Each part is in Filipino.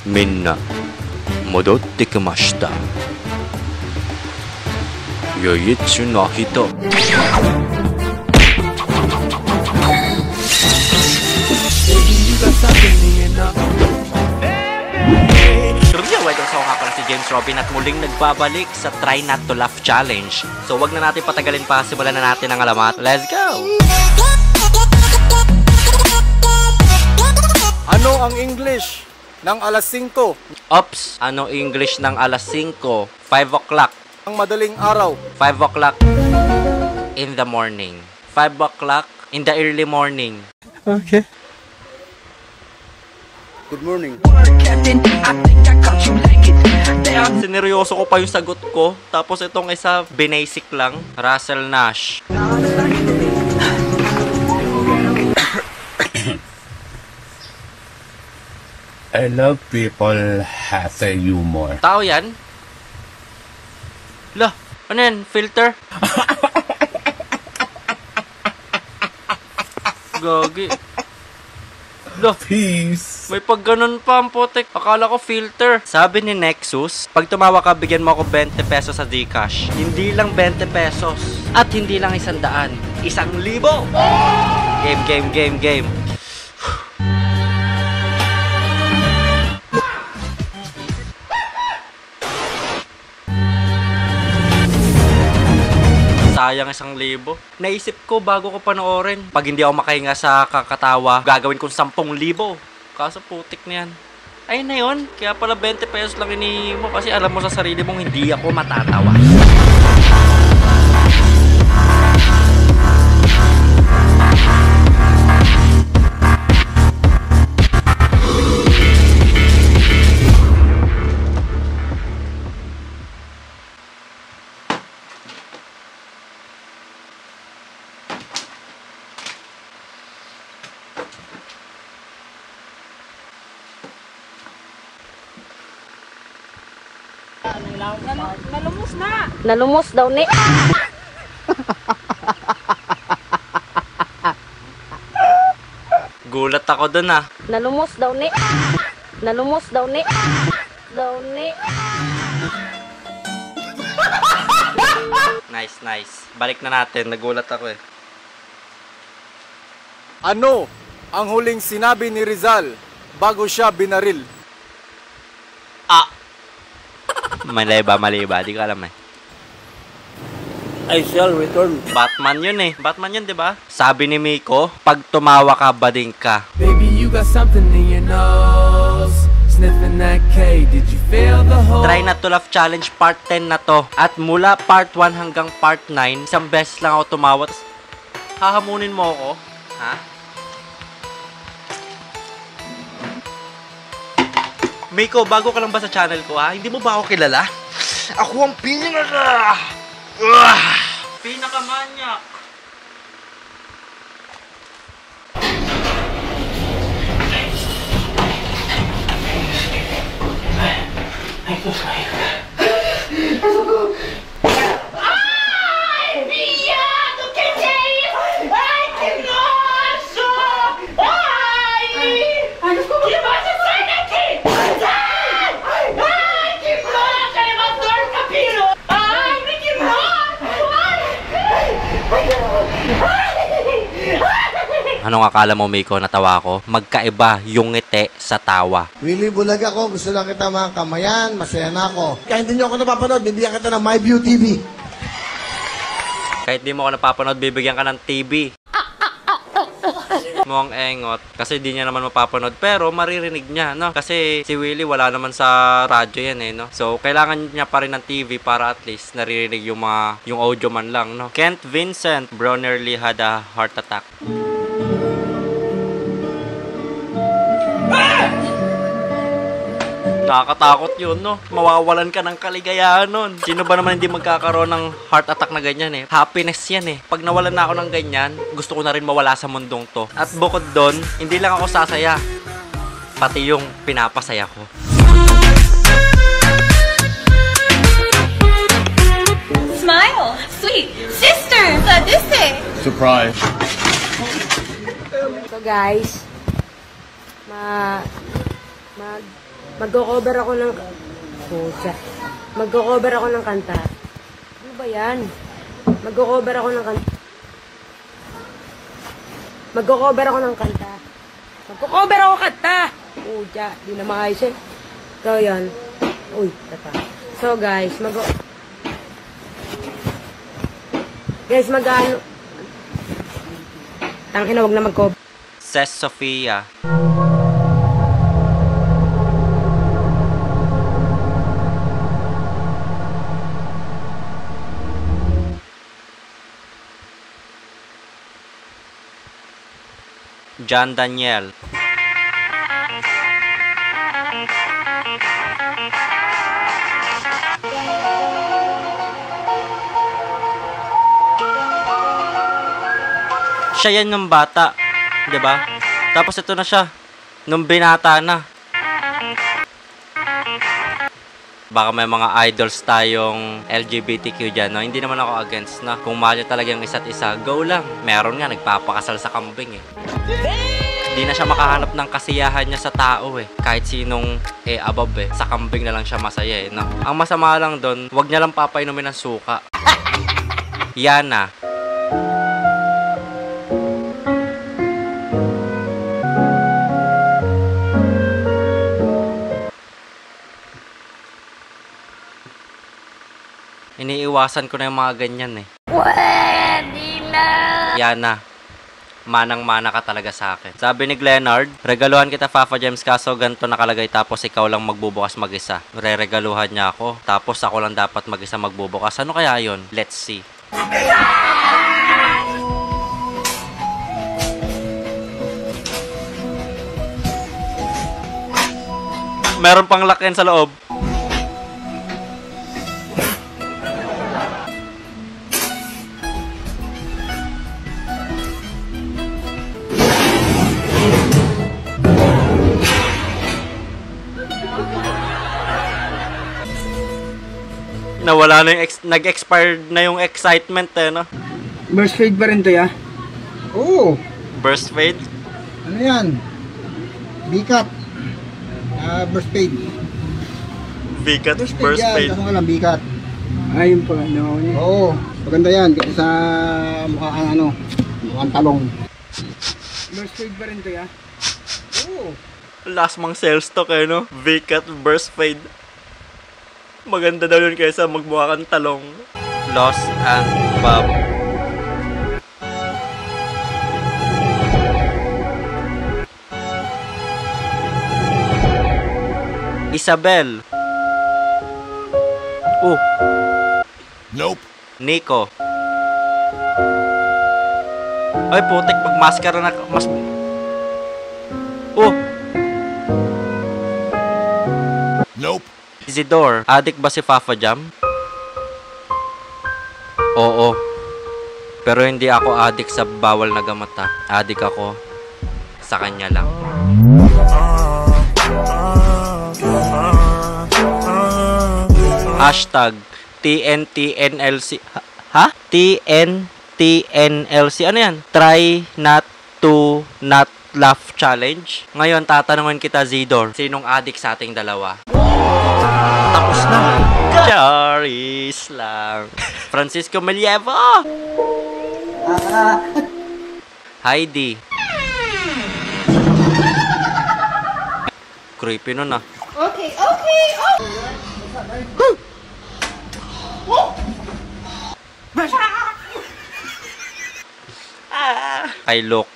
みんな戻ってきました。唯一の人。So nga pala si James Robin at muling nagbabalik sa Try Not to Laugh Challenge. So wag na natin patagalin pa, simulan na natin ang alamat. Let's go! Ano ang English ng alas 5? Ops! Ano English ng alas 5? 5 o'clock. Ang madaling araw. 5 o'clock in the morning. 5 o'clock in the early morning. Okay. Good morning. Sineryoso ko pa yung sagot ko. Tapos itong isa, binasic lang. Russell Nash. I love people has a humor. Tao yan? Lah, ano yan? Filter? Gagi. Lah, Peace. may pag ganun pa ang potek. Akala ko filter. Sabi ni Nexus, pag tumawa ka, bigyan mo ako 20 pesos sa Gcash. Hindi lang 20 pesos. At hindi lang 100. 1,000. Game. Sayang 1,000. Naisip ko bago ko panoorin. Pag hindi ako makahinga sa kakatawa, gagawin kong 10,000. Kaso putik na yan. Ayun na yun. Kaya pala 20 pesos lang inihingi mo kasi alam mo sa sarili mong hindi ako matatawa. Nalumos daw ni. Gulat ako dun ah. Nalumos daw ni. Nice. Balik na natin. Nagulat ako eh. Ano ang huling sinabi ni Rizal bago siya binaril? Ah! Mali ba? Di ko alam eh. I shall return. Batman yun eh. Batman yun, di ba? Sabi ni Miko, pag tumawa ka, bading ka. Baby, you got something in your nose. Sniffing that K, did you feel the hole? Try Not to Laugh Challenge part 10 na to. At mula part 1 hanggang part 9, isang beses lang ako tumawa. Hahamunin mo ako? Ha? Miko, bago ka lang ba sa channel ko ha? Hindi mo ba ako kilala? Ako ang pinakamanyak. Anong akala mo, Miko, natawa ako? Magkaiba yung ngiti sa tawa. Willie, bulag ako. Gusto lang kita mga kamayan. Masaya na ako. Kaya hindi nyo ako napapanood, bibigyan kita ng MyView TV. Kahit di mo ako napapanood, bibigyan ka ng TV. Mukhang engot. Kasi di niya naman mapapanood. Pero maririnig niya, no? Kasi si Willie wala naman sa radyo yan, eh, no? So, kailangan niya pa rin ng TV para at least naririnig yung audio man lang, no? Kent Vincent, bro nearly had a heart attack. Nakakatakot yun, no? Mawawalan ka ng kaligayahan nun. Sino ba naman hindi magkakaroon ng heart attack na ganyan, eh? Happiness yan, eh. Pag nawalan na ako ng ganyan, gusto ko na rin mawala sa mundong to. At bukod doon, hindi lang ako sasaya. Pati yung pinapasaya ko. Smile! Sweet! Sister! Sadiste! Surprise. So guys, Magko-cover ako ng... Pucha. Magko-cover ako ng kanta. Ano ba yan? Magko-cover ako ng kanta. Magko-cover ako ng kanta. Magko-cover ako kanta! Pucha. Di na maayos eh. So, yan. Uy, tata. So, guys, Guys, mag-ano... Tangina, wag na mag-cover. Says Sofia. John Daniel. Siya yan ng bata, 'di ba? Tapos ito na siya nung binata na. Baka may mga idols tayong LGBTQ dyan, no? Hindi naman ako against na. Kung mahal nyo talaga yung isa't isa, go lang. Meron nga, nagpapakasal sa kambing eh. Hindi na siya makahanap ng kasiyahan niya sa tao eh. Kahit sinong above eh. Sa kambing na lang siya masaya eh, no? Ang masama lang doon, wag niya lang papainumin ng suka. Yana. Iniiwasan ko na yung mga ganyan eh. Pwede na. Yana, manang-mana ka talaga sa akin. Sabi ni Glenard, regaluhan kita Fafa James kaso ganito nakalagay tapos ikaw lang magbubukas mag-isa. Re-regaluhan niya ako, tapos ako lang dapat mag-isa magbubukas. Ano kaya yon? Let's see. Meron pang lakyan sa loob. Nawala na yung nag-expired na yung excitement eh, no? Burst fade ba rin to, ya? Oo. Burst fade? Ano yan? Bikat. Burst fade. Bigat, Burst burst yan. fade. Kaso nga lang, bikat. Ayun pa, no? Oo. Maganda yan. Kasi sa mukhang talong. Burst fade ba rin to, ya? Oo. Last mang sales stock eh, no? Bigat, burst fade. Maganda daw yun kaysa magbuha kang talong. Lost and Bob. Isabel. Oh. Nope. Nico. Ay, putik. Magmaskara na. Oh. Nope. Isidore. Addict ba si Fafa Jam? Oo. Pero hindi ako addict sa bawal na gamot ha. Addict ako sa kanya lang. Hashtag TNTNLC. Ha? TNTNLC. Ano yan? Try not to not laugh challenge. Ngayon, tatanungin kita, Zidor. Sinong addict sa ating dalawa? Tapos na. Charis lang. Francisco Melievo. Heidi. Creepy nun ah. Okay, okay, Ay, look.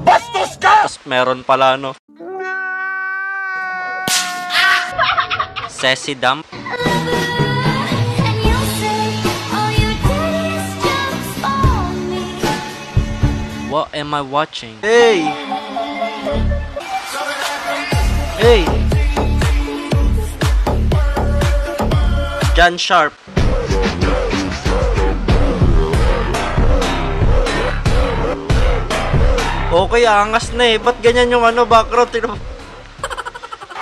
Bastos ka! Tapos meron pala no. Sassy Dump. What am I watching? Hey! Hey! John Sharp. Okay, angas na eh. Ba't ganyan yung background?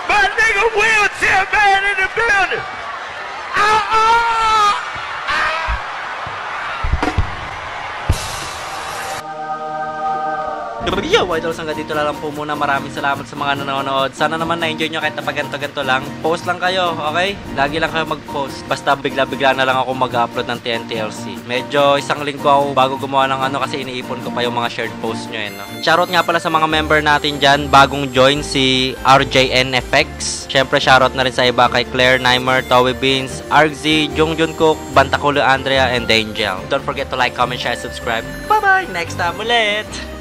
My nigga wheelchair man in the building! Yo, idols, hanggang dito na lang po muna. Maraming salamat sa mga nanonood. Sana naman na-enjoy nyo kahit napag ganto-ganto lang. Post lang kayo, okay? Lagi lang kayo mag-post. Basta bigla-bigla na lang ako mag-upload ng TNTLC. Medyo isang linggo ako bago gumawa ng kasi iniipon ko pa yung mga shared posts nyo no? Shoutout nga pala sa mga member natin dyan. Bagong join si RJNFX. Syempre shoutout na rin sa iba kay Claire, Naimer, Towie Beans, Argzy, Jungjun Cook, Bantakulo Andrea, and Angel. Don't forget to like, comment, share, subscribe. Bye-bye! Next time ulit!